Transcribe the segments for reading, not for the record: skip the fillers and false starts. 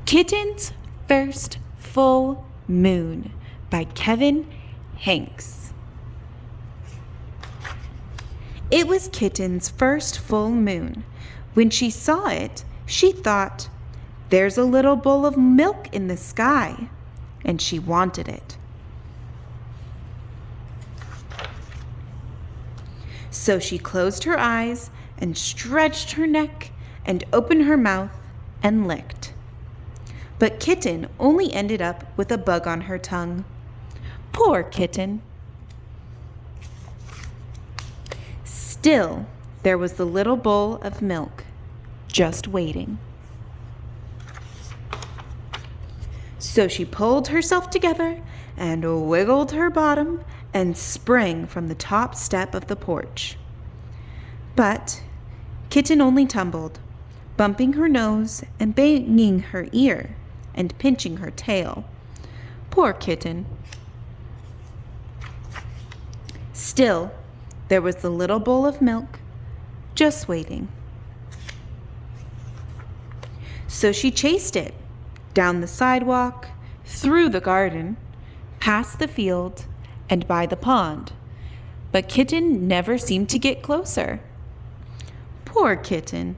Kitten's First Full Moon by Kevin Hanks. It was Kitten's first full moon. When she saw it, she thought, "There's a little bowl of milk in the sky," and she wanted it. So she closed her eyes and stretched her neck and opened her mouth and licked. But Kitten only ended up with a bug on her tongue. Poor Kitten. Still, there was the little bowl of milk, just waiting. So she pulled herself together and wiggled her bottom and sprang from the top step of the porch. But Kitten only tumbled, bumping her nose and banging her ear and pinching her tail. Poor Kitten. Still, there was the little bowl of milk, just waiting. So she chased it, down the sidewalk, through the garden, past the field, and by the pond. But Kitten never seemed to get closer. Poor Kitten.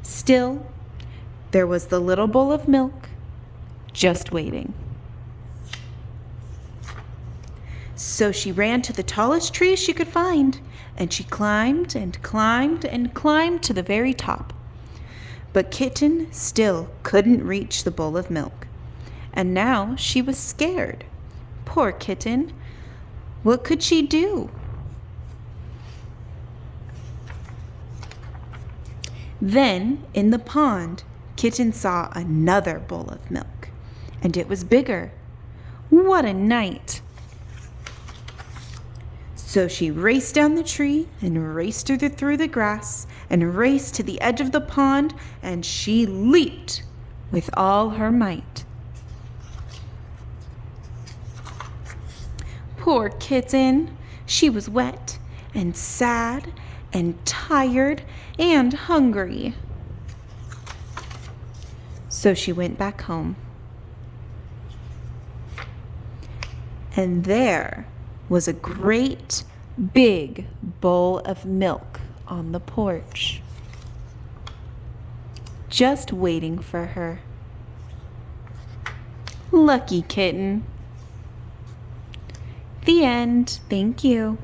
Still, there was the little bowl of milk, just waiting. So she ran to the tallest tree she could find, and she climbed and climbed and climbed to the very top. But Kitten still couldn't reach the bowl of milk, and now she was scared. Poor Kitten. What could she do? Then, in the pond, Kitten saw another bowl of milk, and it was bigger. What a night! So she raced down the tree and raced through the grass and raced to the edge of the pond, and she leaped with all her might. Poor Kitten. She was wet and sad and tired and hungry. So she went back home. And there was a great big bowl of milk on the porch, just waiting for her. Lucky Kitten. The end. Thank you.